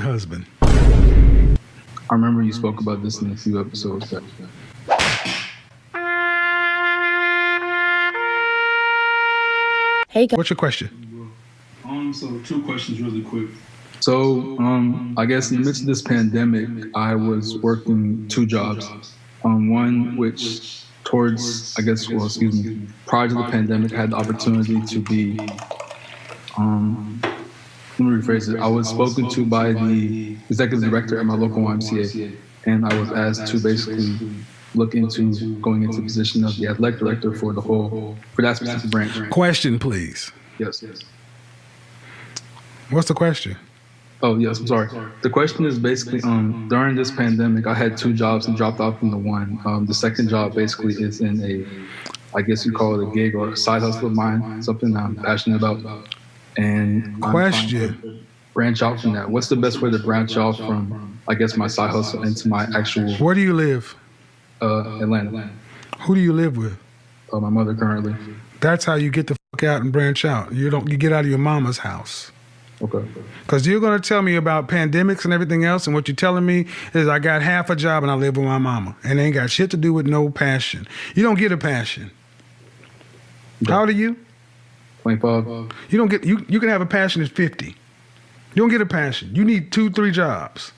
husband? I remember you spoke about this in a few episodes. Hey, What's your question? So 2 questions really quick. So, I guess in the midst of this pandemic, I was working 2 jobs. One which towards, prior to the pandemic, I had the opportunity to be, let me rephrase it. I was spoken to by the executive director at my local YMCA, and I was asked to basically look into going into the position of the athletic director for that specific branch. Question, please. Yes. What's the question? Oh, yes, I'm sorry. The question is basically, during this pandemic, I had 2 jobs and dropped off into one. The second job basically is in I guess you call it a gig or a side hustle of mine, something that I'm passionate about. And Question. I'm trying to branch out from that. What's the best way to branch out from, I guess, my side hustle into my actual Where do you live? Atlanta? Who do you live with? My mother currently. That's how you get the fuck out and branch out. You get out of your mama's house. Okay. Because you're going to tell me about pandemics and everything else, and what you're telling me is I got half a job and I live with my mama, and it ain't got shit to do with no passion. You don't get a passion. Yeah. How old are you? 25. You don't get you can have a passion at 50. You don't get a passion. You need 2-3 jobs.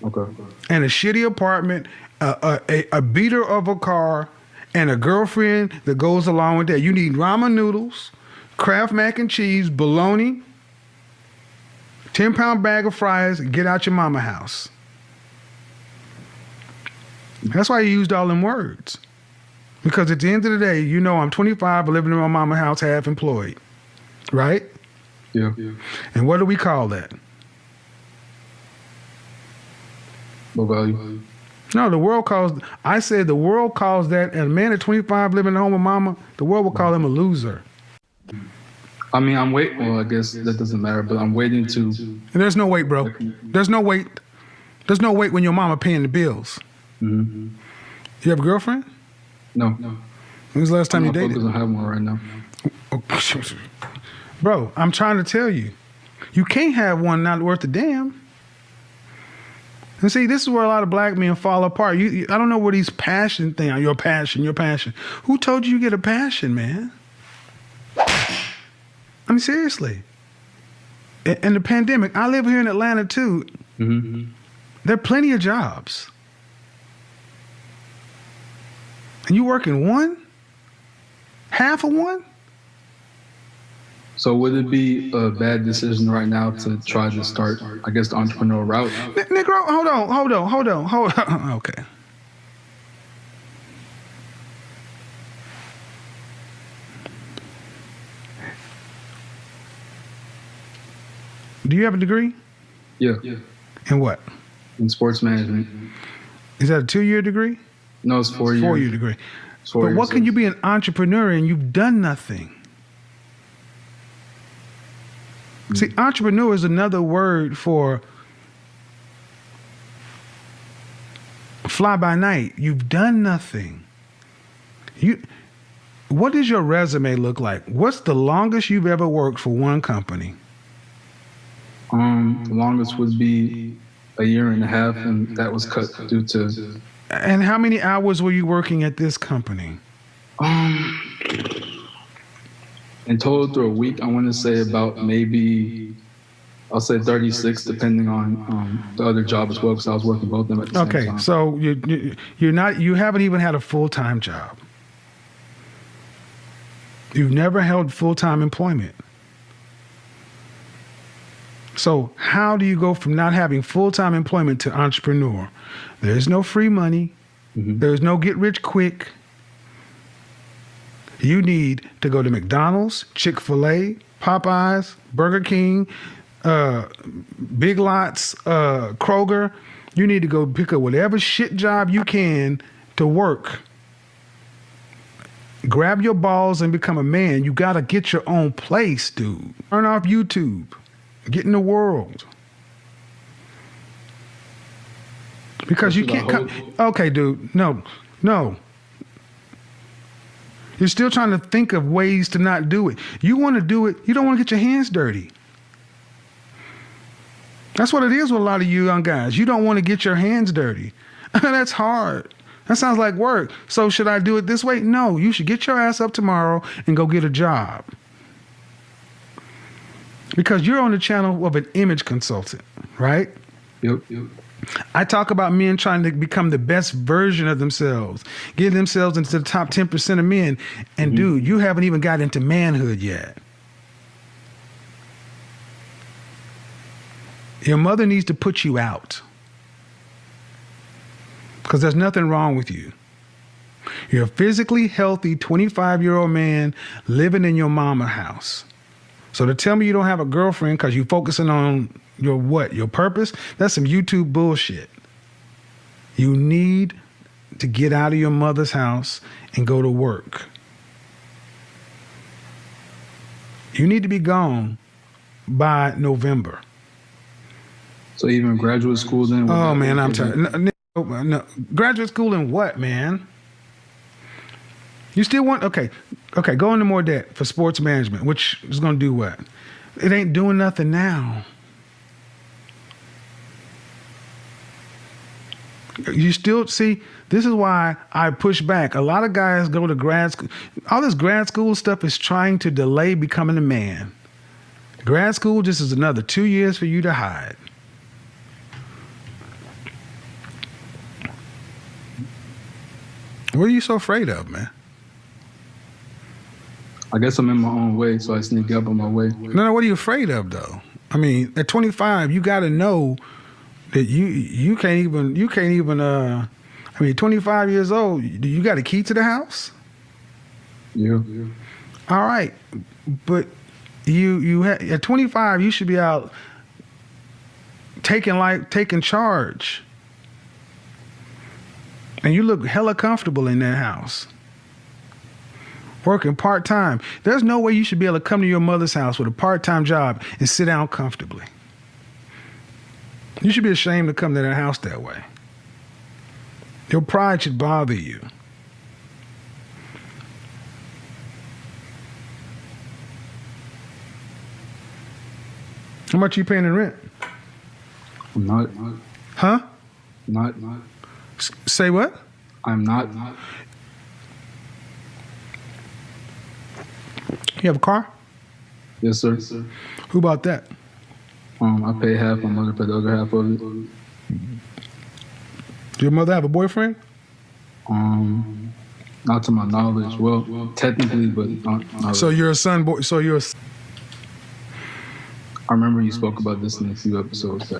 Okay. And a shitty apartment, a beater of a car, and a girlfriend that goes along with that. You need ramen noodles, Kraft mac and cheese, bologna, 10-pound bag of fries, and get out your mama house. That's why you used all them words. Because at the end of the day, you know I'm 25, living in my mama house, half employed. Right? Yeah. And what do we call that? What value? No, the world calls that, and a man at 25 living at home with mama, the world will call him a loser. I mean, I guess that doesn't matter, but I'm waiting to. And there's no wait, bro. There's no wait. There's no wait when your mama paying the bills. Mm-hmm. You have a girlfriend? No. When was the last time you dated? I don't have one right now. Bro, I'm trying to tell you. You can't have one not worth a damn. And see, this is where a lot of black men fall apart. I don't know where these passion thing are. Your passion. Who told you get a passion, man? I mean, seriously. And the pandemic, I live here in Atlanta too. Mm-hmm. There are plenty of jobs. And you working one? Half of one? So would it be a bad decision right now to try to start, I guess, the entrepreneurial route? Negro, hold on. Okay. Do you have a degree? Yeah. In what? In sports management. Is that a 2-year degree? No, it's 4 years. 4-year degree. But what can you be an entrepreneur and you've done nothing? See, entrepreneur is another word for fly by night. You've done nothing. What does your resume look like? What's the longest you've ever worked for one company? The longest would be 1.5 years, and that was cut due to. And how many hours were you working at this company? In total through a week, I want to say about maybe, I'll say 36, depending on the other job as well, because I was working both of them at the same time. Okay, so you haven't even had a full-time job. You've never held full-time employment. So how do you go from not having full-time employment to entrepreneur? There's no free money. Mm-hmm. There's no get rich quick. You need to go to McDonald's, Chick-fil-A, Popeyes, Burger King, Big Lots, Kroger. You need to go pick up whatever shit job you can to work. Grab your balls and become a man. You got to get your own place, dude. Turn off YouTube. Get in the world. Because you can't come. Okay, dude. No. You're still trying to think of ways to not do it. You want to do it. You don't want to get your hands dirty. That's what it is with a lot of you young guys. You don't want to get your hands dirty. That's hard. That sounds like work. So should I do it this way? No, you should get your ass up tomorrow and go get a job. Because you're on the channel of an image consultant, right? Yep. I talk about men trying to become the best version of themselves, get themselves into the top 10% of men. And dude, you haven't even got into manhood yet. Your mother needs to put you out. Because there's nothing wrong with you. You're a physically healthy 25-year-old man living in your mama house. So to tell me you don't have a girlfriend because you're focusing on your what? Your purpose? That's some YouTube bullshit. You need to get out of your mother's house and go to work. You need to be gone by November. So even graduate school then? Oh man, I'm tired. No. Graduate school in what, man? You still want okay, go into more debt for sports management, which is gonna do what? It ain't doing nothing now. You still see, this is why I push back. A lot of guys go to grad school. All this grad school stuff is trying to delay becoming a man. Grad school just is another 2 years for you to hide. What are you so afraid of, man? I guess I'm in my own way, so I sneak up on my way. No, what are you afraid of, though? I mean, at 25, you got to know that you can't even. I mean, 25 years old, you got a key to the house. Yeah. All right, but at 25, you should be out taking charge, and you look hella comfortable in that house. Working part-time. There's no way you should be able to come to your mother's house with a part-time job and sit down comfortably. You should be ashamed to come to that house that way. Your pride should bother you. How much are you paying in rent? I'm not. Huh? Not. Say what? I'm not. You have a car? Yes, sir. Who bought that? I pay half. My mother paid the other half of it. Do your mother have a boyfriend? Not to my knowledge. Well, technically, but not. So you're a son boy. So you're. I remember you spoke about this in a few episodes.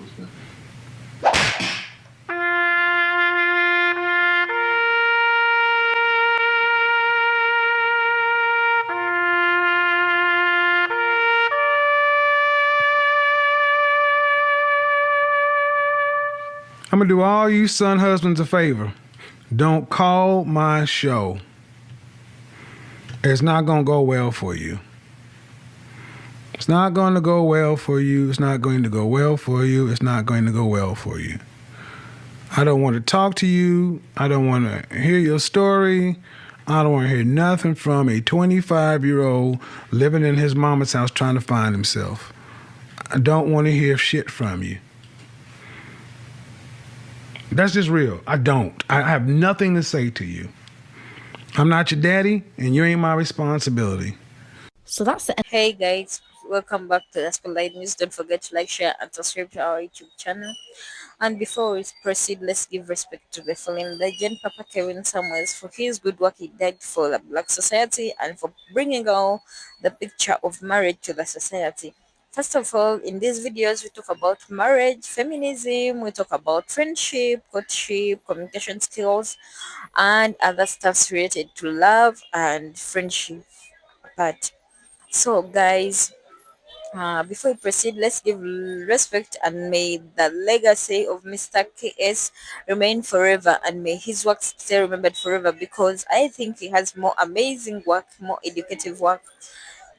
I'm gonna do all you son husbands a favor. Don't call my show. It's not gonna go well for you. It's not going to go well for you. It's not going to go well for you. It's not going to go well for you. I don't want to talk to you. I don't want to hear your story. I don't want to hear nothing from a 25-year-old living in his mama's house trying to find himself. I don't want to hear shit from you. That's just real. I don't. I have nothing to say to you. I'm not your daddy, and you ain't my responsibility. So that's the end. Hey guys, welcome back to Gospel Light News. Don't forget to like, share, and subscribe to our YouTube channel. And before we proceed, let's give respect to the fallen legend, Papa Kevin Samuels, for his good work he did for the Black society and for bringing out the picture of marriage to the society. First of all, in these videos, we talk about marriage, feminism, we talk about friendship, courtship, communication skills, and other stuffs related to love and friendship part. So, guys, before we proceed, let's give respect and may the legacy of Mr. KS remain forever and may his work stay remembered forever because I think he has more amazing work, more educative work.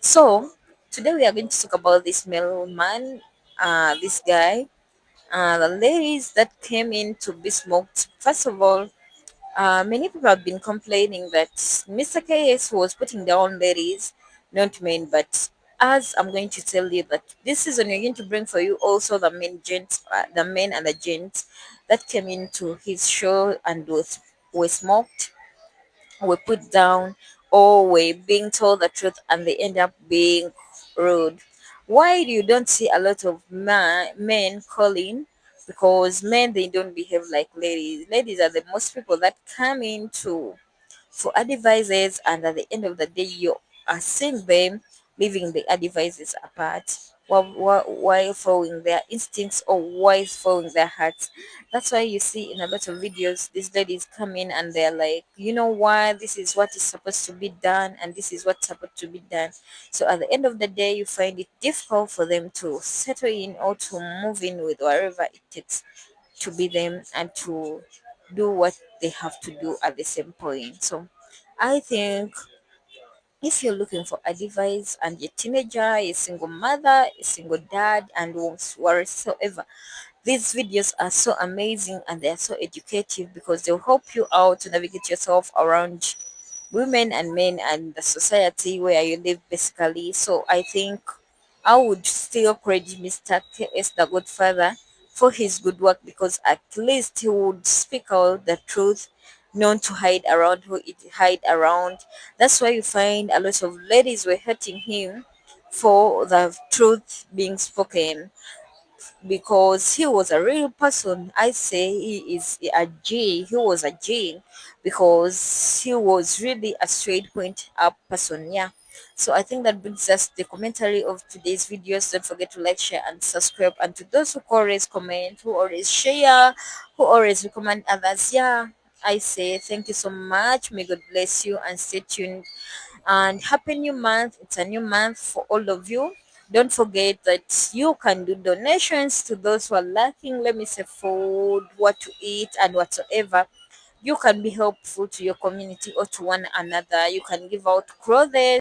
So, today we are going to talk about this male man, this guy, the ladies that came in to be smoked. First of all, many people have been complaining that Mr. KS was putting down ladies, not men, but as I'm going to tell you that this season we're going to bring for you also the main gents, the men and the gents that came into his show and were smoked, were put down, or were being told the truth and they end up being rude. Why you don't see a lot of men calling? Because men, they don't behave like ladies. Ladies are the most people that come into for advisors, and at the end of the day you are seeing them leaving the advisors apart while following their instincts or while following their hearts. That's why you see in a lot of videos these ladies come in and they're like, you know what, this is what is supposed to be done and this is what's supposed to be done. So at the end of the day you find it difficult for them to settle in or to move in with whatever it takes to be them and to do what they have to do at the same point. So I think if you're looking for advice and you're a teenager, a single mother, a single dad, and whatsoever, these videos are so amazing and they're so educative because they'll help you out to navigate yourself around women and men and the society where you live basically. So I think I would still credit Mr. KS the Godfather for his good work because at least he would speak out the truth, known to hide around who it hide around. That's why you find a lot of ladies were hurting him for the truth being spoken because he was a real person. I say he is a G. He was a G because he was really a straight point up person. Yeah. So I think that brings us to the commentary of today's videos. Don't forget to like, share, and subscribe. And to those who always comment, who always share, who always recommend others, yeah, I say thank you so much. May God bless you and stay tuned. And happy new month. It's a new month for all of you. Don't forget that you can do donations to those who are lacking, let me say food, what to eat, and whatsoever. You can be helpful to your community or to one another. You can give out clothes